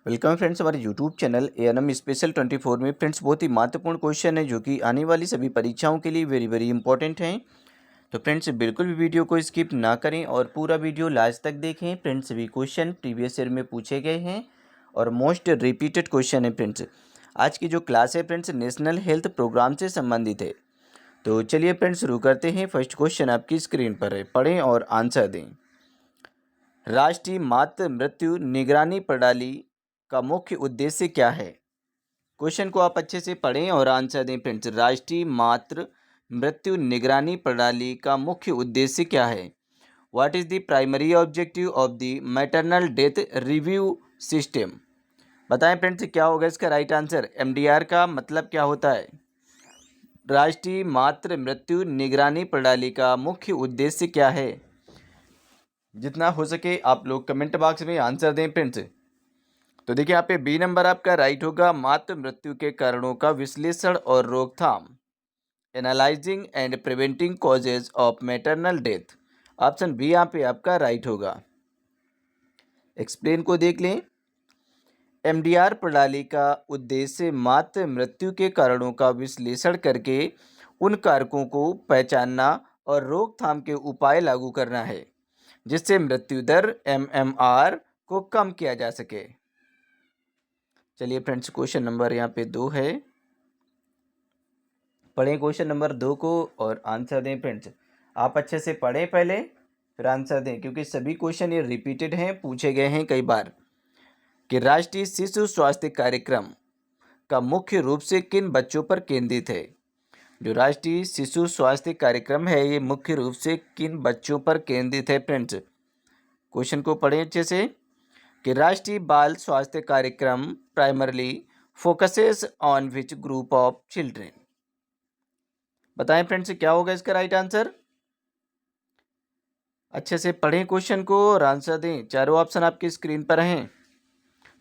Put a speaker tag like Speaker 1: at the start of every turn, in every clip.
Speaker 1: Welcome friends, हमारे YouTube channel ANM special 24 में friends बहुत ही महत्वपूर्ण क्वेश्चन है जो कि आने वाली सभी परीक्षाओं के लिए वेरी वेरी इंपॉर्टेंट हैं। तो फ्रेंड्स बिल्कुल भी वीडियो को स्किप ना करें और पूरा वीडियो लास्ट तक देखें। फ्रेंड्स सभी क्वेश्चन प्रीवियस ईयर में पूछे गए हैं और मोस्ट रिपीटेड क्वेश्चन है। फ्रेंड्स आज की जो क्लास है फ्रेंड्स नेशनल हेल्थ प्रोग्राम से संबंधित है। तो चलिए फ्रेंड्स शुरू करते हैं। फर्स्ट क्वेश्चन आपकी स्क्रीन पर है, पढ़ें और आंसर दें। राष्ट्रीय मातृ मृत्यु निगरानी प्रणाली का मुख्य उद्देश्य क्या है? क्वेश्चन को आप अच्छे से पढ़ें और आंसर दें। फ्रेंड्स राष्ट्रीय मातृ मृत्यु निगरानी प्रणाली का मुख्य उद्देश्य क्या है? What is the primary objective of the maternal death review system? बताएं फ्रेंड्स क्या होगा इसका राइट आंसर। एमडीआर का मतलब क्या होता है? राष्ट्रीय मातृ मृत्यु निगरानी प्रणाली का मुख्य उद्देश्य क्या है? जितना हो सके आप लोग कमेंट बॉक्स में आंसर दें फ्रेंड्स। तो देखिए यहाँ पे बी नंबर आपका राइट होगा, मातृ मृत्यु के कारणों का विश्लेषण और रोकथाम, analysing and preventing causes of maternal death. Option B यहाँ पे आपका राइट होगा। एक्सप्लेन को देख लें। एमडीआर प्रणाली का उद्देश्य मातृ मृत्यु के कारणों का विश्लेषण करके उन कारकों को पहचानना और रोकथाम के उपाय लागू करना है जिससे मृत्यु दर एमएमआर को कम किया जा सके। चलिए फ्रेंड्स क्वेश्चन नंबर यहाँ पे 2 है, पढ़ें क्वेश्चन नंबर 2 को और आंसर दें। फ्रेंड्स आप अच्छे से पढ़ें पहले फिर आंसर दें क्योंकि सभी क्वेश्चन ये रिपीटेड हैं, पूछे गए हैं कई बार। कि राष्ट्रीय शिशु स्वास्थ्य कार्यक्रम का मुख्य रूप से किन बच्चों पर केंद्रित है? जो राष्ट्रीय शिशु स्वास्थ्य कार्यक्रम है ये मुख्य रूप से किन बच्चों पर केंद्रित है? फ्रेंड्स क्वेश्चन को पढ़ें अच्छे से। कि राष्ट्रीय बाल स्वास्थ्य कार्यक्रम primarily focuses on which group of children? बताएं फ्रेंड्स क्या होगा इसका राइट आंसर। अच्छे से पढ़ें क्वेश्चन को और आंसर दें। चारों ऑप्शन आपकी स्क्रीन पर हैं।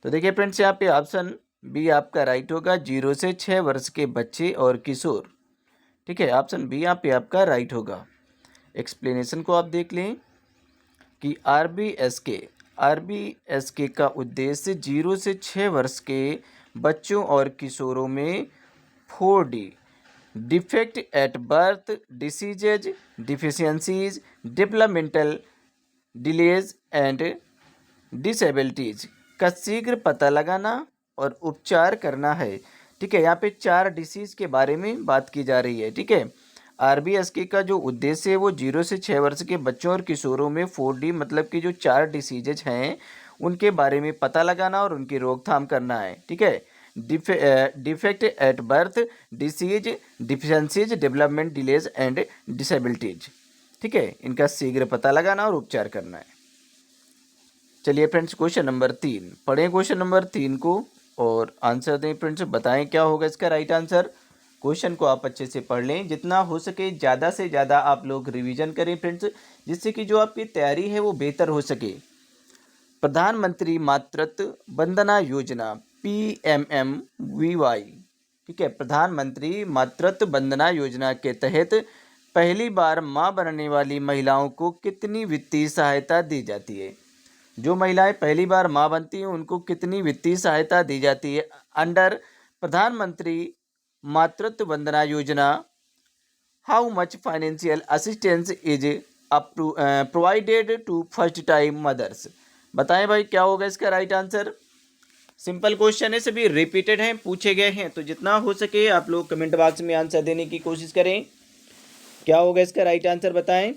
Speaker 1: तो देखिए फ्रेंड्स यहाँ पे ऑप्शन बी आपका राइट होगा, 0 से 6 वर्ष के बच्चे और किशोर। ठीक है, ऑप्शन बी यहाँ पे आपका राइट होगा। एक्सप्लेनेशन को आप देख लें कि आरबीएसके का उद्देश्य 0 से 6 वर्ष के बच्चों और किशोरों में 4D defect at birth, diseases, deficiencies, developmental delays and disabilities का शीघ्र पता लगाना और उपचार करना है। ठीक है, यहाँ पे 4 डिसीज़ के बारे में बात की जा रही है। ठीक है, आरबीएसके का जो उद्देश्य है वो 0 से 6 वर्ष के बच्चों और किशोरों में 4D मतलब कि जो 4 डिसीजेज हैं उनके बारे में पता लगाना और उनकी रोकथाम करना है। ठीक है, defect at birth, disease, deficiencies, development delays and disabilities. ठीक है, इनका शीघ्र पता लगाना और उपचार करना है। चलिए फ्रेंड्स क्वेश्चन नंबर 3, पढ़ें क्वेश्चन नंबर 3 को और आंसर दें। फ्रेंड्स बताएं क्या होगा इसका राइट आंसर। क्वेश्चन को आप अच्छे से पढ़ लें, जितना हो सके ज़्यादा से ज़्यादा आप लोग रिवीजन करें फ्रेंड्स, जिससे कि जो आपकी तैयारी है वो बेहतर हो सके। प्रधानमंत्री मातृत्व वंदना योजना PMMVY, ठीक है, प्रधानमंत्री मातृत्व वंदना योजना के तहत पहली बार मां बनने वाली महिलाओं को कितनी वित्तीय सहायता दी जाती है? जो महिलाएं पहली बार मां बनती हैं उनको कितनी वित्तीय सहायता दी जाती है अंडर प्रधानमंत्री मातृत्व वंदना योजना? How much financial assistance is provided to first time mothers? बताएं भाई क्या होगा इसका राइट आंसर। सिंपल क्वेश्चन है, सभी रिपीटेड हैं, पूछे गए हैं, तो जितना हो सके आप लोग कमेंट बॉक्स में आंसर देने की कोशिश करें। क्या होगा इसका राइट आंसर बताएं।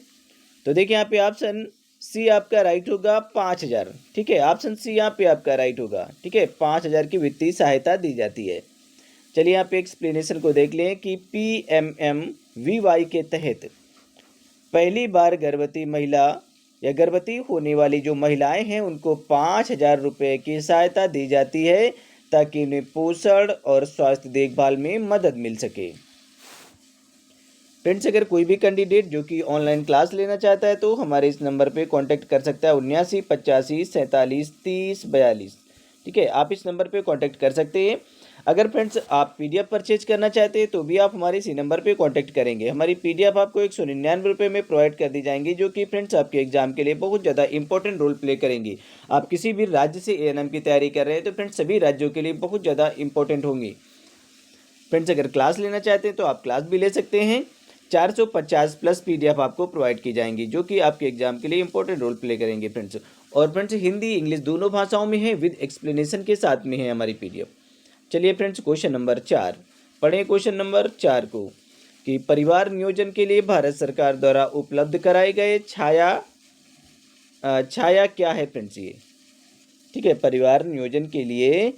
Speaker 1: तो देखिए यहाँ पे ऑप्शन सी आपका राइट होगा, 5,000। ठीक है, ऑप्शन सी यहाँ पे आपका राइट होगा। ठीक है, 5,000 की वित्तीय सहायता दी जाती है। चलिए यहाँ पे एक्सप्लेनेशन को देख लें कि PMMVY के तहत पहली बार गर्भवती महिला या गर्भवती होने वाली जो महिलाएं हैं उनको 5,000 रुपये की सहायता दी जाती है ताकि उन्हें पोषण और स्वास्थ्य देखभाल में मदद मिल सके। फ्रेंड्स अगर कोई भी कैंडिडेट जो कि ऑनलाइन क्लास लेना चाहता है तो हमारे इस नंबर पे कांटेक्ट कर सकता है, 79 85 47 30 42। ठीक है, आप इस नंबर पे कांटेक्ट कर सकते हैं। अगर फ्रेंड्स आप पीडीएफ परचेज करना चाहते हैं तो भी आप हमारे इसी नंबर पे कांटेक्ट करेंगे। हमारी पीडीएफ आपको 199 में प्रोवाइड कर दी जाएंगी, जो कि फ्रेंड्स आपके एग्जाम के लिए बहुत ज़्यादा इंपॉर्टेंट रोल प्ले करेंगी। आप किसी भी राज्य से एएनएम की तैयारी कर रहे हैं तो फ्रेंड्स सभी राज्यों के लिए बहुत ज़्यादा इंपॉर्टेंट होंगी। फ्रेंड्स अगर क्लास लेना चाहते हैं तो आप क्लास भी ले सकते हैं। 450 प्लस पीडीएफ आपको प्रोवाइड की जाएंगी, जो कि आपके एग्जाम के लिए इंपॉर्टेंट रोल प्ले करेंगे फ्रेंड्स। और फ्रेंड्स हिंदी इंग्लिश दोनों भाषाओं में है, विद एक्सप्लेनेशन के साथ में है हमारी पीडीएफ। चलिए फ्रेंड्स क्वेश्चन नंबर 4 पढ़ें। क्वेश्चन नंबर 4 को कि परिवार नियोजन के लिए भारत सरकार द्वारा उपलब्ध कराए गए छाया क्या है फ्रेंड्स ये, ठीक है। परिवार नियोजन के लिए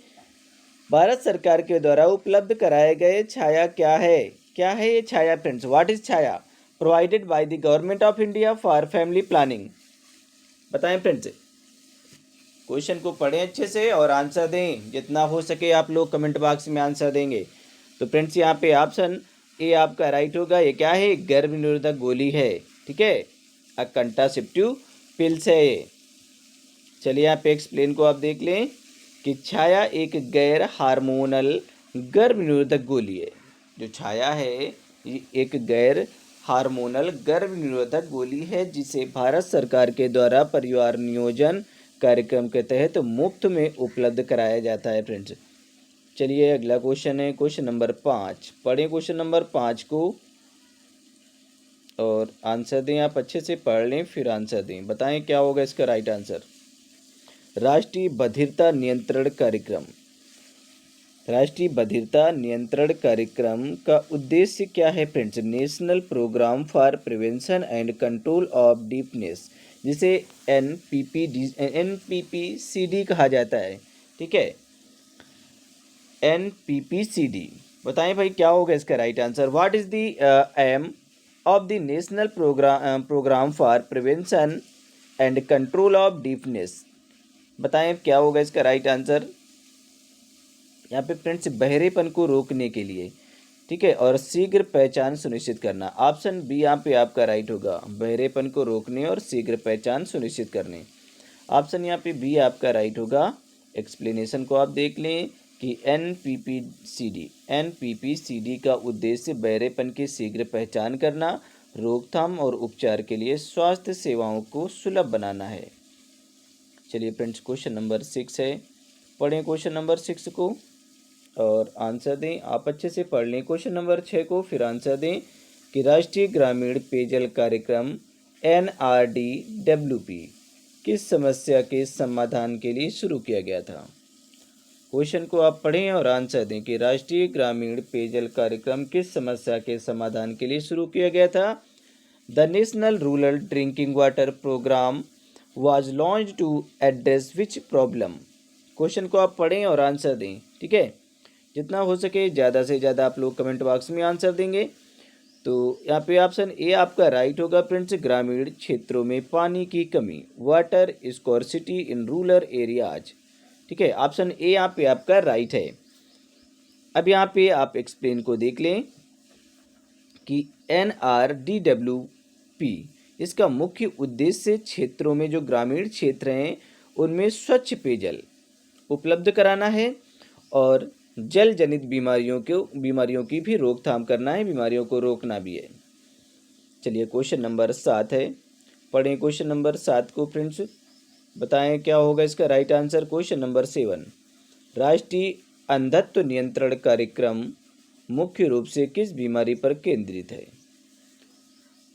Speaker 1: भारत सरकार के द्वारा उपलब्ध कराए गए छाया क्या है ये Chhaya friends. What is Chhaya? Provided by the government of India for family planning. बताएं फ्रेंड्स। क्वेश्चन को पढ़ें अच्छे से और आंसर दें, जितना हो सके आप लोग कमेंट बॉक्स में आंसर देंगे। तो फ्रेंड्स यहाँ पे ऑप्शन ए आपका राइट होगा। ये क्या है? गर्भ निरोधक गोली है, ठीक है। अ कंट्रासेप्टिव पिल्स है ये। चलिए यहाँ पे एक्सप्लेन को आप देख लें कि छाया एक गैर हार्मोनल गर्भ निरोधक गोली है। जो छाया है ये एक गैर हार्मोनल गर्भ निरोधक गोली है, जिसे भारत सरकार के द्वारा परिवार नियोजन कार्यक्रम के तहत मुफ्त में उपलब्ध कराया जाता है फ्रेंड्स। चलिए अगला क्वेश्चन है क्वेश्चन नंबर 5। पढ़ें क्वेश्चन नंबर 5 को और आंसर दें। आप अच्छे से पढ़ लें फिर आंसर दें। बताएं क्या होगा इसका राइट आंसर। राष्ट्रीय बधिरता नियंत्रण कार्यक्रम। राष्ट्रीय बधिरता नियंत्रण कार्यक्रम का उद्देश्य क्या है friends? National programme for prevention and control of deafness, जिसे एनपीपीसीडी कहा जाता है, ठीक है। एनपीपीसीडी। बताएं भाई क्या होगा इसका right answer. What is the aim of the national programme for prevention and control of deafness. बताएं क्या होगा इसका राइट आंसर। यहाँ पे फ्रेंड्स बहरेपन को रोकने के लिए, ठीक है, और शीघ्र पहचान सुनिश्चित करना। ऑप्शन बी यहाँ पे आपका राइट होगा, बहरेपन को रोकने और शीघ्र पहचान सुनिश्चित करने। ऑप्शन यहाँ पे बी आपका राइट होगा। एक्सप्लेनेशन को आप देख लें कि एनपीपीसीडी का उद्देश्य बहरेपन की शीघ्र पहचान करना, रोकथाम और उपचार के लिए स्वास्थ्य सेवाओं को सुलभ बनाना है। चलिए फ्रेंड्स क्वेश्चन नंबर 6 है। पढ़ें क्वेश्चन नंबर 6 को और आंसर दें। आप अच्छे से पढ़ लें क्वेश्चन नंबर 6 को फिर आंसर दें कि राष्ट्रीय ग्रामीण पेयजल कार्यक्रम NRDWP किस समस्या के समाधान के लिए शुरू किया गया था। क्वेश्चन को आप पढ़ें और आंसर दें कि राष्ट्रीय ग्रामीण पेयजल कार्यक्रम किस समस्या के समाधान के लिए शुरू किया गया था। The national rural drinking water programme was launch to address which problem. Question को आप पढ़ें और आंसर दें, ठीक है। जितना हो सके ज़्यादा से ज़्यादा आप लोग कमेंट बॉक्स में आंसर देंगे। तो यहाँ पे ऑप्शन ए आपका राइट होगा फ्रेंड्स, ग्रामीण क्षेत्रों में पानी की कमी, water scarcity in rural areas, ठीक है। ऑप्शन ए यहाँ पे आपका राइट है। अब यहाँ पे आप एक्सप्लेन को देख लें कि NRDWP इसका मुख्य उद्देश्य क्षेत्रों में जो ग्रामीण क्षेत्र हैं उनमें स्वच्छ पेयजल उपलब्ध कराना है और जल जनित बीमारियों की भी रोकथाम करना है, बीमारियों को रोकना भी है। चलिए क्वेश्चन नंबर 7 है। पढ़ें क्वेश्चन नंबर 7 को फ्रेंड्स। बताएं क्या होगा इसका राइट आंसर। Question number 7। राष्ट्रीय अंधत्व नियंत्रण कार्यक्रम मुख्य रूप से किस बीमारी पर केंद्रित है।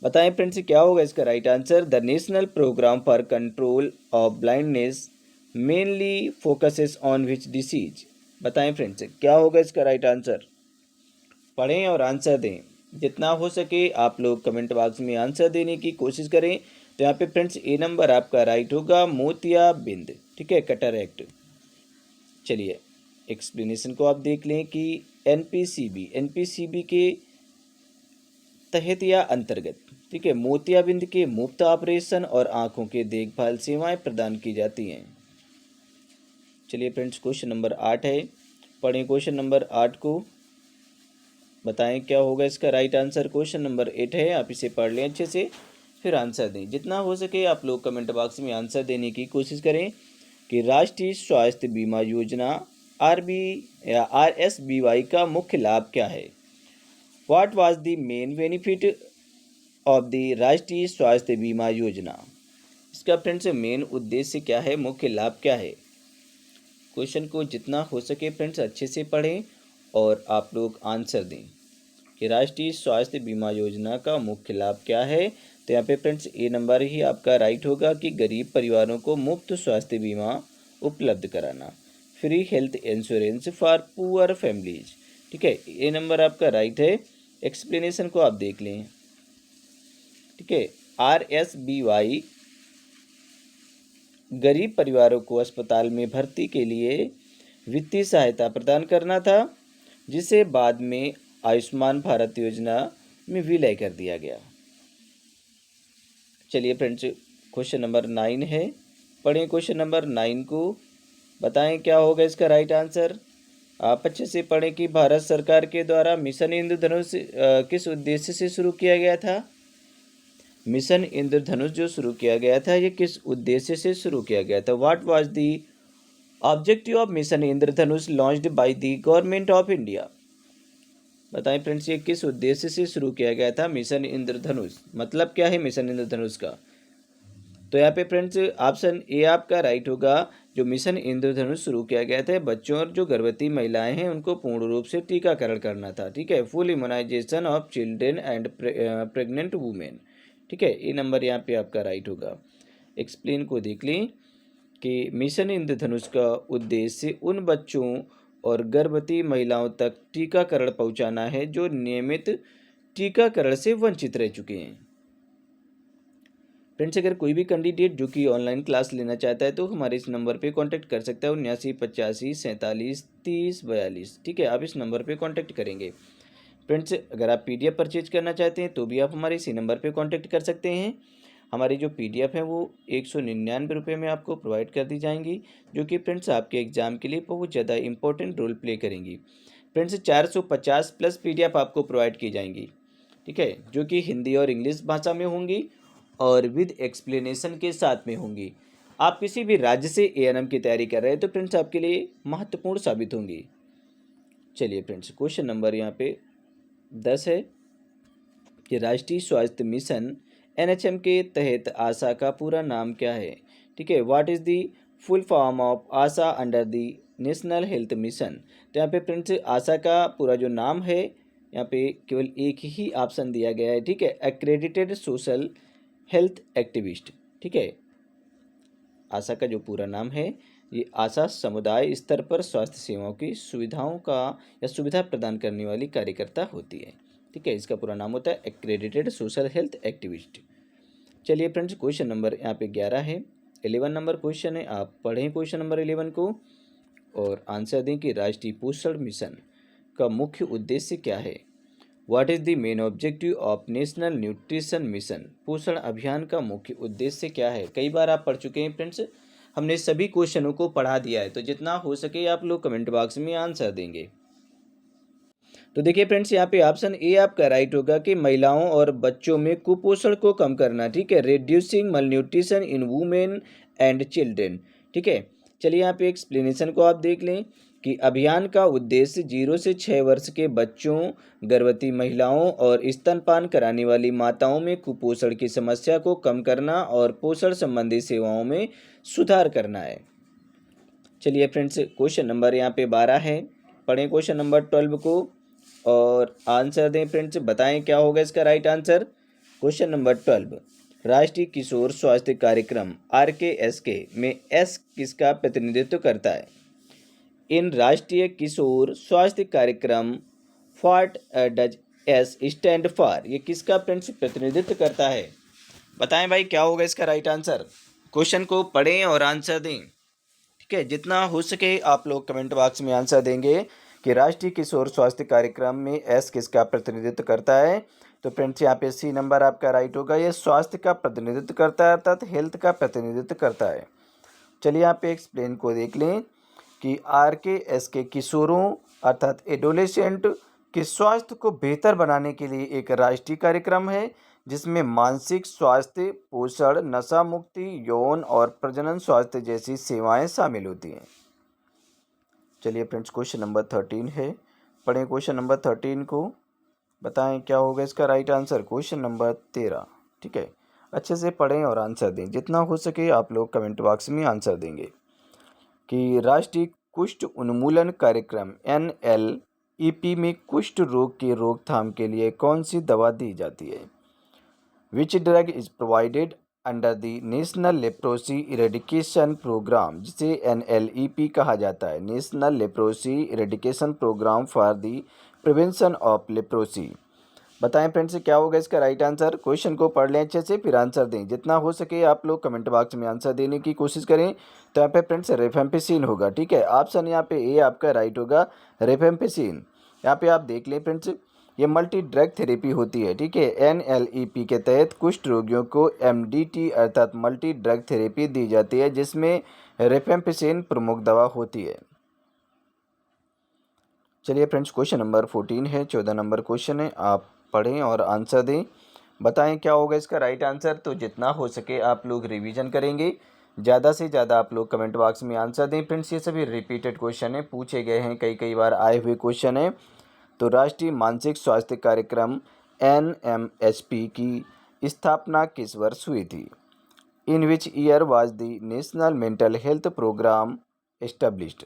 Speaker 1: बताएं फ्रेंड्स क्या होगा इसका right answer. The national programme for control of blindness mainly focuses on which disease. बताएं फ्रेंड्स क्या होगा इसका राइट आंसर। पढ़ें और आंसर दें। जितना हो सके आप लोग कमेंट बॉक्स में आंसर देने की कोशिश करें। तो यहाँ पे फ्रेंड्स ए नंबर आपका राइट होगा, मोतियाबिंद, ठीक है, कैटरेक्ट। चलिए एक्सप्लेनेशन को आप देख लें कि एनपीसीबी के तहत या अंतर्गत, ठीक है, मोतियाबिंद के मुफ्त ऑपरेशन और आँखों के देखभाल सेवाएं प्रदान की जाती हैं। चलिए फ्रेंड्स क्वेश्चन नंबर 8 है। पढ़ें क्वेश्चन नंबर 8 को। बताएं क्या होगा इसका राइट आंसर। क्वेश्चन नंबर 8 है, आप इसे पढ़ लें अच्छे से फिर आंसर दें। जितना हो सके आप लोग कमेंट बॉक्स में आंसर देने की कोशिश करें कि राष्ट्रीय स्वास्थ्य बीमा योजना RSBY का मुख्य लाभ क्या है? What was the main benefit of the राष्ट्रीय स्वास्थ्य बीमा योजना? इसका फ्रेंड्स मेन उद्देश्य क्या है, मुख्य लाभ क्या है? क्वेश्चन को जितना हो सके फ्रेंड्स अच्छे से पढ़ें और आप लोग आंसर दें कि राष्ट्रीय स्वास्थ्य बीमा योजना का मुख्य लाभ क्या है। तो यहाँ पे फ्रेंड्स ए नंबर ही आपका राइट होगा कि गरीब परिवारों को मुफ्त स्वास्थ्य बीमा उपलब्ध कराना, free health insurance for poor families. ठीक है, ए नंबर आपका राइट है। एक्सप्लेनेशन को आप देख लें। ठीक है, RSBY गरीब परिवारों को अस्पताल में भर्ती के लिए वित्तीय सहायता प्रदान करना था, जिसे बाद में आयुष्मान भारत योजना में विलय कर दिया गया। चलिए फ्रेंड्स, क्वेश्चन नंबर 9 है, पढ़ें क्वेश्चन नंबर 9 को, बताएं क्या होगा इसका राइट आंसर। आप अच्छे से पढ़ें कि भारत सरकार के द्वारा मिशन इंद्रधनुष किस उद्देश्य से शुरू किया गया था। मिशन इंद्रधनुष जो शुरू किया गया था, ये किस उद्देश्य से शुरू किया गया था? What was the objective of mission Indradhanush launched by the government of India? बताएं फ्रेंड्स, ये किस उद्देश्य से शुरू किया गया था मिशन इंद्रधनुष? मतलब क्या है मिशन इंद्रधनुष का? तो यहाँ पे फ्रेंड्स ऑप्शन ए आपका राइट होगा। जो मिशन इंद्रधनुष शुरू किया गया था, बच्चों और जो गर्भवती महिलाएं हैं उनको पूर्ण रूप से टीकाकरण करना था। ठीक है, full immunisation of children and pregnant women. ठीक है, ये नंबर यहाँ पे आपका राइट होगा। एक्सप्लेन को देख लें कि मिशन इंद्रधनुष का उद्देश्य उन बच्चों और गर्भवती महिलाओं तक टीकाकरण पहुंचाना है जो नियमित टीकाकरण से वंचित रह चुके हैं। फ्रेंड्स, अगर कोई भी कैंडिडेट जो कि ऑनलाइन क्लास लेना चाहता है तो हमारे इस नंबर पे कांटेक्ट कर सकता है, 7985473042। ठीक है, आप इस नंबर पे कांटेक्ट करेंगे। फ्रेंड्स, अगर आप PDF परचेज करना चाहते हैं तो भी आप हमारे इसी नंबर पे कांटेक्ट कर सकते हैं। हमारी जो PDF है वो 199 रुपये में आपको प्रोवाइड कर दी जाएंगी, जो कि फ्रेंड्स आपके एग्ज़ाम के लिए बहुत ज़्यादा इंपॉर्टेंट रोल प्ले करेंगी। फ्रेंड्स, 450 प्लस PDF आपको प्रोवाइड की जाएंगी। ठीक है, जो कि हिंदी और इंग्लिश भाषा में होंगी और विद एक्सप्लेनेशन के साथ में होंगी। आप किसी भी राज्य से ANM की तैयारी कर रहे हैं तो फ्रेंड्स आपके लिए महत्वपूर्ण साबित होंगी। चलिए फ्रेंड्स, क्वेश्चन नंबर यहाँ पे 10 है कि राष्ट्रीय स्वास्थ्य मिशन NHM के तहत आशा का पूरा नाम क्या है? ठीक है, what is the full form of Asha under the national health mission? तो यहाँ पे फ्रेंड्स आशा का पूरा जो नाम है, यहाँ पे केवल एक ही ऑप्शन दिया गया है। ठीक है, एक्रेडिटेड सोशल हेल्थ एक्टिविस्ट। ठीक है, आशा का जो पूरा नाम है, ये आशा समुदाय स्तर पर स्वास्थ्य सेवाओं की सुविधाओं का या सुविधा प्रदान करने वाली कार्यकर्ता होती है। ठीक है, इसका पूरा नाम होता है एक्रेडिटेड सोशल हेल्थ एक्टिविस्ट। चलिए फ्रेंड्स, क्वेश्चन नंबर यहाँ पे 11 है, 11 नंबर क्वेश्चन है। आप पढ़ें क्वेश्चन नंबर 11 को और आंसर दें कि राष्ट्रीय पोषण मिशन का मुख्य उद्देश्य क्या है। What is the main objective of national nutrition mission? पोषण अभियान का मुख्य उद्देश्य क्या है? कई बार आप पढ़ चुके हैं फ्रेंड्स, हमने सभी क्वेश्चनों को पढ़ा दिया है, तो जितना हो सके आप लोग कमेंट बॉक्स में आंसर देंगे। तो देखिए फ्रेंड्स, यहाँ पे ऑप्शन ए आपका राइट होगा कि महिलाओं और बच्चों में कुपोषण को कम करना। ठीक है, reducing malnutrition in women and children. ठीक है, चलिए यहाँ पे एक्सप्लेनेशन को आप देख लें कि अभियान का उद्देश्य 0 से 6 वर्ष के बच्चों, गर्भवती महिलाओं और स्तनपान कराने वाली माताओं में कुपोषण की समस्या को कम करना और पोषण संबंधी सेवाओं में सुधार करना है। चलिए फ्रेंड्स, क्वेश्चन नंबर यहाँ पे 12 है, पढ़ें क्वेश्चन नंबर 12 को और आंसर दें। फ्रेंड्स, बताएं क्या होगा इसका राइट आंसर। क्वेश्चन नंबर 12, राष्ट्रीय किशोर स्वास्थ्य कार्यक्रम RKSK में S किसका प्रतिनिधित्व करता है? इन राष्ट्रीय किशोर स्वास्थ्य कार्यक्रम what does S stand for? ये किसका फ्रेंड्स प्रतिनिधित्व करता है? बताएं भाई क्या होगा इसका राइट आंसर। क्वेश्चन को पढ़ें और आंसर दें। ठीक है, जितना हो सके आप लोग कमेंट बॉक्स में आंसर देंगे कि राष्ट्रीय किशोर स्वास्थ्य कार्यक्रम में S किसका प्रतिनिधित्व करता है। तो फ्रेंड्स, यहाँ पे C नंबर आपका राइट होगा, ये स्वास्थ्य का प्रतिनिधित्व करता है, अर्थात हेल्थ का प्रतिनिधित्व करता है। चलिए यहाँ पे एक्सप्लेन को देख लें कि RKSK किशोरों अर्थात एडोलेसेंट के स्वास्थ्य को बेहतर बनाने के लिए एक राष्ट्रीय कार्यक्रम है, जिसमें मानसिक स्वास्थ्य, पोषण, नशा मुक्ति, यौन और प्रजनन स्वास्थ्य जैसी सेवाएं शामिल होती हैं। चलिए फ्रेंड्स, क्वेश्चन नंबर 13 है, पढ़ें क्वेश्चन नंबर 13 को, बताएं क्या होगा इसका राइट आंसर। क्वेश्चन नंबर 13, ठीक है, अच्छे से पढ़ें और आंसर दें। जितना हो सके आप लोग कमेंट बॉक्स में आंसर देंगे कि राष्ट्रीय कुष्ठ उन्मूलन कार्यक्रम NLEP में कुष्ठ रोग की रोकथाम के लिए कौन सी दवा दी जाती है। Which drug is provided under the national leprosy eradication programme, जिसे NLEP कहा जाता है, national leprosy eradication programme for the prevention of leprosy. बताएं फ्रेंड्स क्या होगा इसका राइट आंसर। क्वेश्चन को पढ़ लें अच्छे से, फिर आंसर दें। जितना हो सके आप लोग कमेंट बॉक्स में आंसर देने की कोशिश करें। तो यहाँ पे फ्रेंड्स रेफेम्पिसिन होगा, ठीक है। ऑप्शन यहाँ पे ए आपका राइट होगा, रेफेम्पिसिन। यहाँ पे आप देख लें फ्रेंड्स, ये मल्टी ड्रग थेरेपी होती है, ठीक है। NLEP के तहत कुष्ठ रोगियों को MDT अर्थात मल्टी ड्रग थेरेपी दी जाती है, जिसमें रेफेम्पिसिन प्रमुख दवा होती है। चलिए फ्रेंड्स, क्वेश्चन नंबर 14 है, 14 नंबर क्वेश्चन है, आप पढ़ें और आंसर दें। बताएं क्या होगा इसका राइट आंसर। तो जितना हो सके आप लोग रिवीजन करेंगे, ज़्यादा से ज़्यादा आप लोग कमेंट बॉक्स में आंसर दें। फ्रेंड्स ये सभी रिपीटेड क्वेश्चन है, पूछे गए हैं, कई बार आए हुए क्वेश्चन है। तो राष्ट्रीय मानसिक स्वास्थ्य कार्यक्रम NMHP की स्थापना किस वर्ष हुई थी। In which year was the national mental health programme established.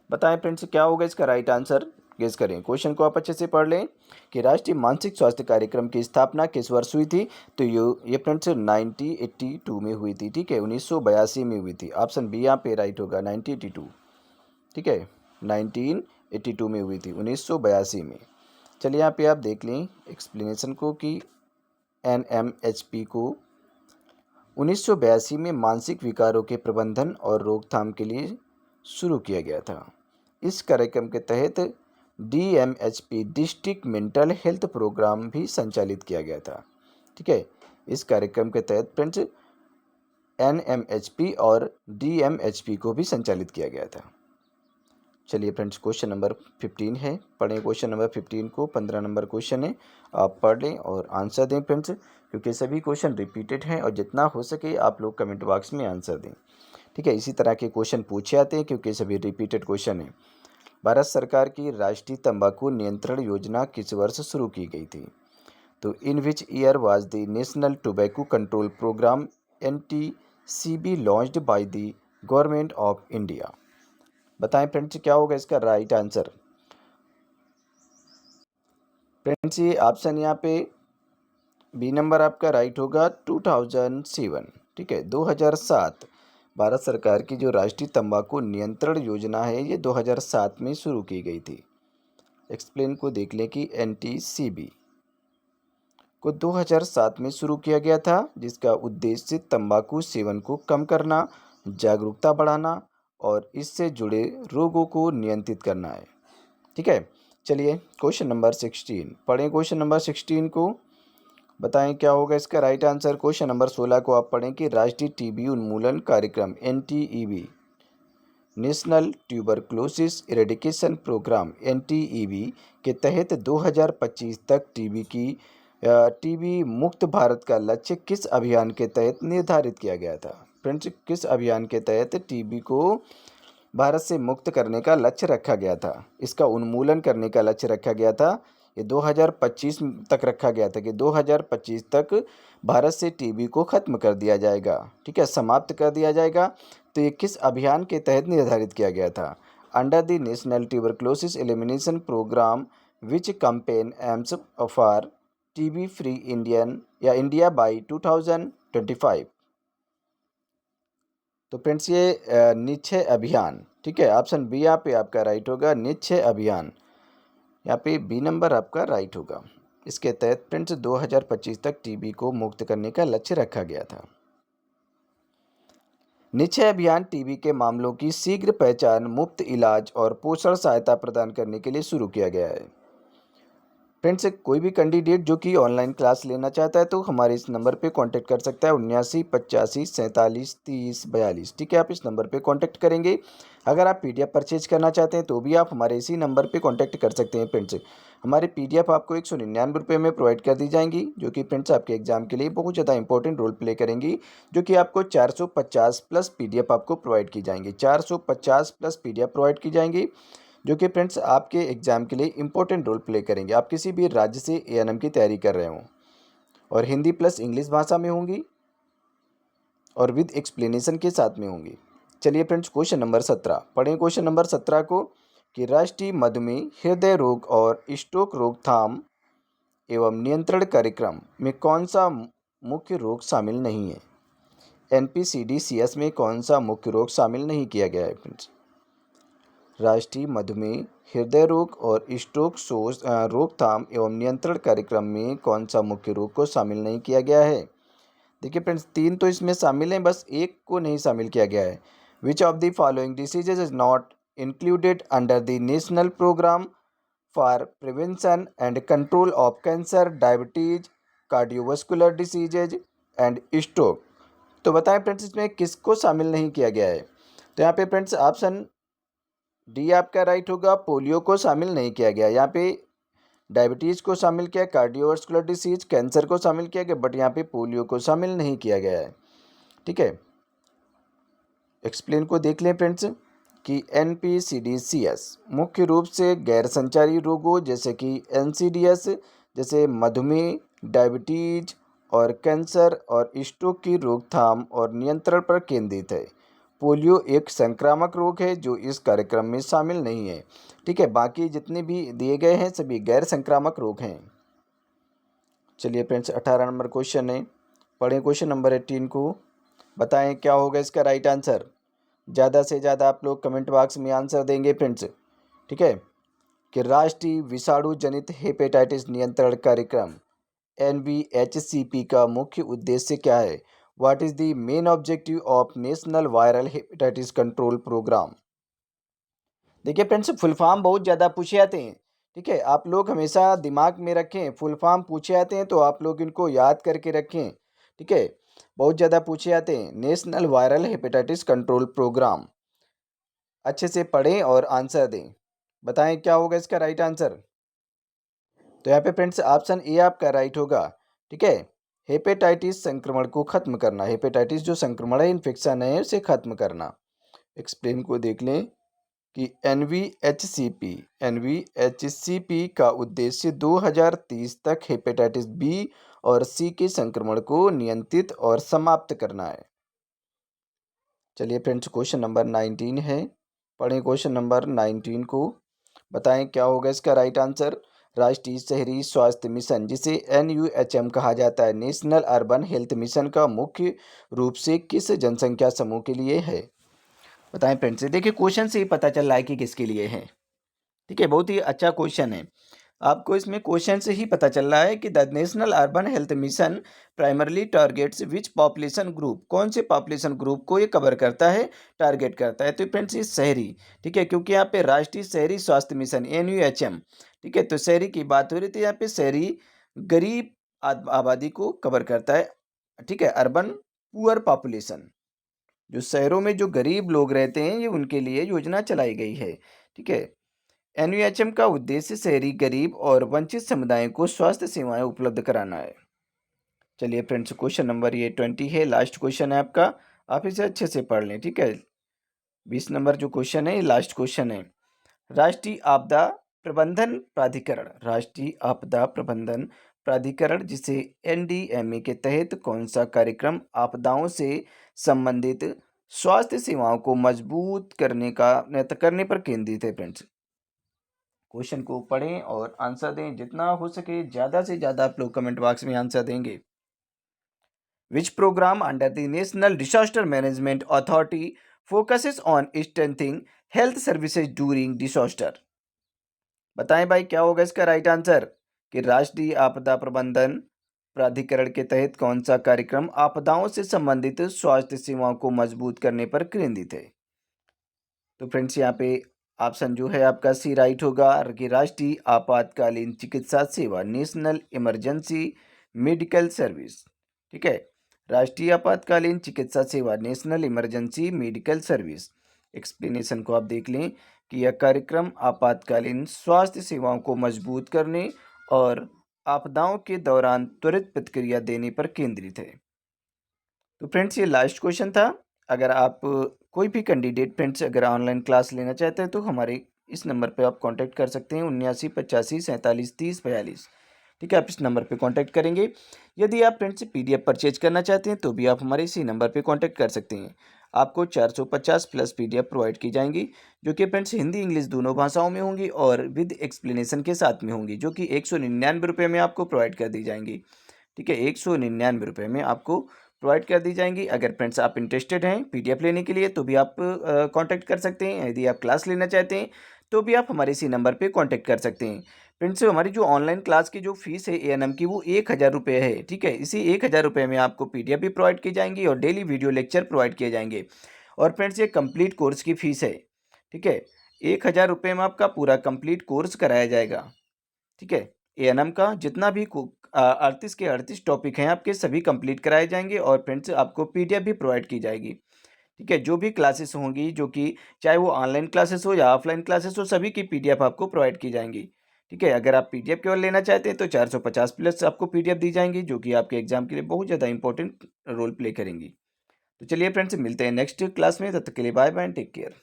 Speaker 1: बताएं फ्रेंड्स क्या होगा इसका राइट आंसर, गेस करें। क्वेश्चन को आप अच्छे से पढ़ लें कि राष्ट्रीय मानसिक स्वास्थ्य कार्यक्रम की स्थापना किस वर्ष हुई थी। तो ये फ्रेंड्स 1982 में हुई थी, ठीक है, 1982 में हुई थी। ऑप्शन बी यहाँ पे राइट होगा, 1982, ठीक है, 1982 में हुई थी, 1982 में। चलिए यहाँ पे आप देख लें एक्सप्लेनेशन को कि NMHP को 1982 में मानसिक विकारों के प्रबंधन और रोकथाम के लिए शुरू किया गया था। इस कार्यक्रम के तहत DMHP district mental health programme भी संचालित किया गया था, ठीक है। इस कार्यक्रम के तहत फ्रेंड्स NMHP और DMHP को भी संचालित किया गया था। चलिए फ्रेंड्स, क्वेश्चन नंबर 15 है, पढ़ें क्वेश्चन नंबर 15 को, 15 नंबर क्वेश्चन है, आप पढ़ लें और आंसर दें फ्रेंड्स, क्योंकि सभी क्वेश्चन रिपीटेड हैं और जितना हो सके आप लोग कमेंट बॉक्स में आंसर दें, ठीक है। इसी तरह के क्वेश्चन पूछे आते हैं क्योंकि सभी रिपीटेड क्वेश्चन हैं। भारत सरकार की राष्ट्रीय तंबाकू नियंत्रण योजना किस वर्ष शुरू की गई थी। तो in which year was the national tobacco control programme NTCB launched by the government of India. बताएं फ्रेंड्स क्या होगा इसका राइट आंसर। फ्रेंड्स ये ऑप्शन यहाँ पे बी नंबर आपका राइट होगा, 2007, ठीक है, 2007। भारत सरकार की जो राष्ट्रीय तंबाकू नियंत्रण योजना है ये 2007 में शुरू की गई थी। एक्सप्लेन को देख लें कि NTCB को 2007 में शुरू किया गया था, जिसका उद्देश्य तंबाकू सेवन को कम करना, जागरूकता बढ़ाना और इससे जुड़े रोगों को नियंत्रित करना है, ठीक है। चलिए क्वेश्चन नंबर 16 पढ़ें, क्वेश्चन नंबर 16 को, बताएं क्या होगा इसका राइट आंसर। क्वेश्चन नंबर 16 को आप पढ़ें कि राष्ट्रीय TB उन्मूलन कार्यक्रम NTEB, national tuberculosis eradication programme NTEB के तहत 2025 तक TB मुक्त भारत का लक्ष्य किस अभियान के तहत निर्धारित किया गया था। फ्रेंड्स किस अभियान के तहत TB को भारत से मुक्त करने का लक्ष्य रखा गया था, इसका उन्मूलन करने का लक्ष्य रखा गया था। ये 2025 तक रखा गया था कि 2025 तक भारत से TB को ख़त्म कर दिया जाएगा, ठीक है, समाप्त कर दिया जाएगा। तो ये किस अभियान के तहत निर्धारित किया गया था। Under the national tuberculosis elimination programme which campaign aims for TB free India by 2025। तो फ्रेंड्स ये निश्चय अभियान, ठीक है, ऑप्शन बी यहाँ पे आपका राइट होगा, निश्चय अभियान, यहाँ पे बी नंबर आपका राइट होगा। इसके तहत फ्रेंड्स 2025 तक TB को मुक्त करने का लक्ष्य रखा गया था। निश्चय अभियान TB के मामलों की शीघ्र पहचान, मुफ्त इलाज और पोषण सहायता प्रदान करने के लिए शुरू किया गया है। फ्रेंड्स कोई भी कैंडिडेट जो कि ऑनलाइन क्लास लेना चाहता है तो हमारे इस नंबर पे कांटेक्ट कर सकता है 79 85 47 42। ठीक है, आप इस नंबर पे कांटेक्ट करेंगे। अगर आप पीडीएफ परचेज करना चाहते हैं तो भी आप हमारे इसी नंबर पे कांटेक्ट कर सकते हैं। फ्रेंड्स हमारी पीडीएफ आपको 199 रुपये में प्रोवाइड कर दी जाएंगी, जो कि फ्रेंड्स आपके एग्जाम के लिए बहुत ज़्यादा इंपॉर्टेंट रोल प्ले करेंगी, जो कि आपको 450 प्लस पीडीएफ आपको प्रोवाइड की जाएंगी। 450 प्लस पीडीएफ प्रोवाइड की जाएंगी, जो कि फ्रेंड्स आपके एग्जाम के लिए इंपॉर्टेंट रोल प्ले करेंगे। आप किसी भी राज्य से एएनएम की तैयारी कर रहे हों, और हिंदी प्लस इंग्लिश भाषा में होंगी और विद एक्सप्लेनेशन के साथ में होंगी। चलिए फ्रेंड्स, क्वेश्चन नंबर 17 पढ़ें। क्वेश्चन नंबर 17 को कि राष्ट्रीय मधुमेह, हृदय रोग और स्ट्रोक रोकथाम एवं नियंत्रण कार्यक्रम में कौन सा मुख्य रोग शामिल नहीं है। एनपीसीडीसीएस में कौन सा मुख्य रोग शामिल नहीं किया गया है। फ्रेंड्स राष्ट्रीय मधुमेह, हृदय रोग और स्ट्रोक रोकथाम एवं नियंत्रण कार्यक्रम में कौन सा मुख्य रोग को शामिल नहीं किया गया है। देखिए फ्रेंड्स, 3 तो इसमें शामिल हैं, बस एक को नहीं शामिल किया गया है। Which of the following diseases is not included under the national programme for prevention and control of cancer, diabetes, cardiovascular diseases and stroke. तो बताएं फ्रेंड्स, इसमें किसको शामिल नहीं किया गया है। तो यहाँ पे फ्रेंड्स ऑप्शन डी आपका राइट होगा, पोलियो को शामिल नहीं किया गया। यहाँ पे डायबिटीज़ को शामिल किया, कार्डियोवास्कुलर डिसीज, कैंसर को शामिल किया गया, बट यहाँ पे पोलियो को शामिल नहीं किया गया है। ठीक है, एक्सप्लेन को देख लें फ्रेंड्स कि एनपीसीडीसीएस मुख्य रूप से गैर संचारी रोगों जैसे कि एनसीडीएस, जैसे मधुमेह, डायबिटीज और कैंसर और स्ट्रोक की रोकथाम और नियंत्रण पर केंद्रित है। पोलियो एक संक्रामक रोग है जो इस कार्यक्रम में शामिल नहीं है। ठीक है, बाकी जितने भी दिए गए हैं सभी गैर संक्रामक रोग हैं। चलिए फ्रेंड्स, 18 नंबर क्वेश्चन है, पढ़ें क्वेश्चन नंबर 18 को। बताएं क्या होगा इसका राइट आंसर। ज़्यादा से ज़्यादा आप लोग कमेंट बॉक्स में आंसर देंगे फ्रेंड्स। ठीक है, कि राष्ट्रीय विषाणु जनित हेपेटाइटिस नियंत्रण कार्यक्रम NVHCP का मुख्य उद्देश्य क्या है। What is the main objective of national viral hepatitis control programme. देखिए फ्रेंड्स, फुल फॉर्म बहुत ज़्यादा पूछे जाते हैं। ठीक है, आप लोग हमेशा दिमाग में रखें, फुल फॉर्म पूछे जाते हैं तो आप लोग इनको याद करके रखें। ठीक है, बहुत ज़्यादा पूछे जाते हैं। National viral hepatitis control programme, अच्छे से पढ़ें और आंसर दें। बताएं क्या होगा इसका राइट आंसर। तो यहाँ पे फ्रेंड्स ऑप्शन ए आपका राइट होगा। ठीक है, हेपेटाइटिस संक्रमण को खत्म करना, हेपेटाइटिस जो संक्रमण है, इन्फेक्शन है, उसे खत्म करना। एक्सप्लेन को देख लें कि एनवीएचसीपी का उद्देश्य 2030 तक हेपेटाइटिस बी और सी के संक्रमण को नियंत्रित और समाप्त करना है। चलिए फ्रेंड्स, क्वेश्चन नंबर 19 है, पढ़ें क्वेश्चन नंबर 19 को। बताएं क्या होगा इसका राइट आंसर। राष्ट्रीय शहरी स्वास्थ्य मिशन, जिसे NUHM कहा जाता है, नेशनल अर्बन हेल्थ मिशन का मुख्य रूप से किस जनसंख्या समूह के लिए है। बताएं फ्रेंड्स, देखिए क्वेश्चन से ही पता चल रहा है कि किसके लिए है। ठीक है, बहुत ही अच्छा क्वेश्चन है। आपको इसमें क्वेश्चन से ही पता चल रहा है कि the national urban health mission primarily targets which population group, कौन से पॉपुलेशन ग्रुप को ये कवर करता है, टारगेट करता है। तो फ्रेंड्स ये शहरी, ठीक है, क्योंकि यहाँ पे राष्ट्रीय शहरी स्वास्थ्य मिशन NUHM, ठीक है, तो शहरी की बात हो रही थी। यहाँ पे शहरी गरीब आबादी को कवर करता है। ठीक है, अर्बन पुअर पॉपुलेशन, जो शहरों में जो गरीब लोग रहते हैं, ये उनके लिए योजना चलाई गई है। ठीक है, NUHM का उद्देश्य शहरी गरीब और वंचित समुदायों को स्वास्थ्य सेवाएं उपलब्ध कराना है। चलिए फ्रेंड्स, क्वेश्चन नंबर ये 20 है, लास्ट क्वेश्चन है आपका, आप इसे अच्छे से पढ़ लें। ठीक है, 20 नंबर जो क्वेश्चन है ये लास्ट क्वेश्चन है। राष्ट्रीय आपदा प्रबंधन प्राधिकरण, राष्ट्रीय आपदा प्रबंधन प्राधिकरण जिसे NDMA के तहत कौन सा कार्यक्रम आपदाओं से संबंधित स्वास्थ्य सेवाओं को मजबूत करने पर केंद्रित है। फ्रेंड्स क्वेश्चन को पढ़ें और आंसर दें, जितना हो सके ज़्यादा से ज़्यादा आप लोग कमेंट बॉक्स में आंसर देंगे। विच programme under the national disaster management authority focuses on strengthening health services during disaster. बताएं भाई क्या होगा इसका राइट आंसर, कि राष्ट्रीय आपदा प्रबंधन प्राधिकरण के तहत कौन सा कार्यक्रम आपदाओं से संबंधित स्वास्थ्य सेवाओं को मजबूत करने पर केंद्रित है। तो फ्रेंड्स यहाँ पे ऑप्शन जो है आपका सी राइट होगा कि राष्ट्रीय आपातकालीन चिकित्सा सेवा, नेशनल इमरजेंसी मेडिकल सर्विस। ठीक है, राष्ट्रीय आपातकालीन चिकित्सा सेवा, national emergency medical service. Explanation को आप देख लें कि यह कार्यक्रम आपातकालीन स्वास्थ्य सेवाओं को मजबूत करने और आपदाओं के दौरान त्वरित प्रतिक्रिया देने पर केंद्रित है। तो फ्रेंड्स ये लास्ट क्वेश्चन था। अगर आप कोई भी कैंडिडेट फ्रेंड्स अगर ऑनलाइन क्लास लेना चाहते हैं तो हमारे इस नंबर पे आप कांटेक्ट कर सकते हैं 79 85 47 30 42। ठीक है, आप इस नंबर पे कांटेक्ट करेंगे। यदि आप फ्रेंड्स पीडीएफ परचेज करना चाहते हैं तो भी आप हमारे इसी नंबर पे कांटेक्ट कर सकते हैं। आपको 450 प्लस पीडीएफ प्रोवाइड की जाएंगी, जो कि फ्रेंड्स हिंदी इंग्लिश दोनों भाषाओं में होंगी और विद एक्सप्लेनेशन के साथ में होंगी, जो कि 199 रुपये में आपको प्रोवाइड कर दी जाएंगी। ठीक है, 199 रुपये में आपको प्रोवाइड कर दी जाएंगी। अगर फ्रेंड्स आप इंटरेस्टेड हैं पीडीएफ लेने के लिए तो भी आप कांटेक्ट कर सकते हैं। यदि आप क्लास लेना चाहते हैं तो भी आप हमारे इसी नंबर पे कांटेक्ट कर सकते हैं। फ्रेंड्स हमारी जो ऑनलाइन क्लास की जो फीस है एएनएम की वो 1000 रुपये है। ठीक है, इसी 1000 रुपये में आपको पीडीएफ भी प्रोवाइड की जाएंगी और डेली वीडियो लेक्चर प्रोवाइड किए जाएंगे। और फ्रेंड्स ये कंप्लीट कोर्स की फीस है। ठीक है, 1000 रुपये में आपका पूरा कंप्लीट कोर्स कराया जाएगा। ठीक है, एएनएम का जितना भी 38 के 38 टॉपिक हैं आपके सभी कंप्लीट कराए जाएंगे और फ्रेंड्स आपको पीडीएफ भी प्रोवाइड की जाएगी। ठीक है, जो भी क्लासेस होंगी, जो कि चाहे वो ऑनलाइन क्लासेस हो या ऑफलाइन क्लासेस हो, सभी की पीडीएफ आपको प्रोवाइड की जाएंगी। ठीक है, अगर आप पीडीएफ केवल लेना चाहते हैं तो 450 प्लस आपको पीडीएफ दी जाएंगी, जो कि आपके एग्जाम के लिए बहुत ज़्यादा इंपॉर्टेंट रोल प्ले करेंगी। तो चलिए फ्रेंड्स मिलते हैं नेक्स्ट क्लास में, तब तक के लिए बाय बाय, टेक केयर।